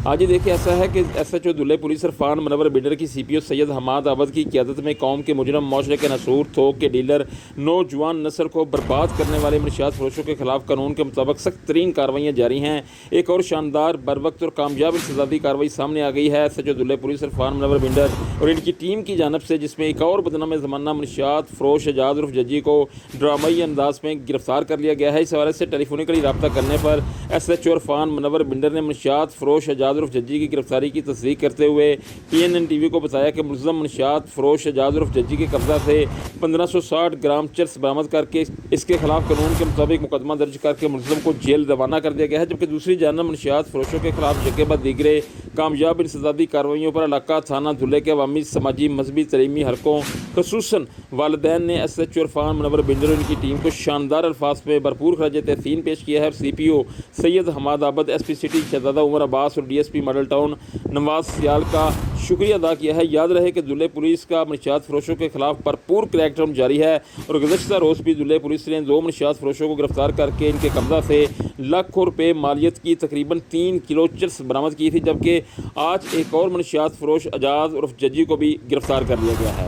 آج یہ دیکھیں ایسا ہے کہ S H O Dhullay police Irfan Munawar بڈر کی C P O Syed Hammad عابد کی قیادت میں قوم کے مجرم معاشرے کے نسور تھوک کے ڈیلر نوجوان نسل کو برباد کرنے والے منشیات فروشوں کے خلاف قانون کے مطابق سخت ترین کارروائیاں جاری ہیں۔ ایک اور شاندار بروقت اور کامیاب انسدادی کارروائی سامنے آ گئی ہے S H O Dhullay police Irfan Munawar بڈر اور ان کی ٹیم کی جانب سے، جس میں ایک اور بدنام زمانہ منشیات فروش اعجاز عرف ججی کو ڈرامائی انداز میں گرفتار کر لیا گیا ہے۔ اس حوالے سے ٹیلی فونکلی رابطہ کرنے پر ایس ایچ او عرفان منور بڈر نے منشیات فروش اعجاز عرف ججی کی گرفتاری کی تصدیق کرتے ہوئے پی این این ٹی وی کو بتایا کہ ملزم منشیات فروش اعجاز عرف ججی کے قبضہ سے 1560 گرام چرس برآمد کر کے اس کے خلاف قانون کے مطابق مقدمہ درج کر کے ملزم کو جیل روانہ کر دیا گیا ہے، جبکہ دوسری جانب منشیات فروشوں کے خلاف یکے بعد دیگرے کامیاب انسدادی کارروائیوں پر علاقہ تھانہ دھلے کے عوامی، سماجی، مذہبی، تعلیمی حلقوں خصوصاً والدین نے ایس ایچ او عرفان منور بڈر اور ان کی ٹیم کو شاندار الفاظ میں بھرپور خراج تحسین پیش کیا ہے اور C P O Syed Hammad Abid, S P city Shahzada Umar Abbas اور D S P Model Town Nawaz Sial کا شکریہ ادا کیا ہے۔ یاد رہے کہ دھلے پولیس کا منشیات فروشوں کے خلاف بھرپور کریکٹرم جاری ہے اور گزشتہ روز بھی دھلے پولیس نے 2 منشیات فروشوں کو گرفتار کر کے ان کے قبضہ سے لاکھوں روپے مالیت کی تقریباً 3 کلو چرس برآمد کی تھی، جبکہ آج ایک اور منشیات فروش اعجاز عرف ججی کو بھی گرفتار کر لیا گیا ہے۔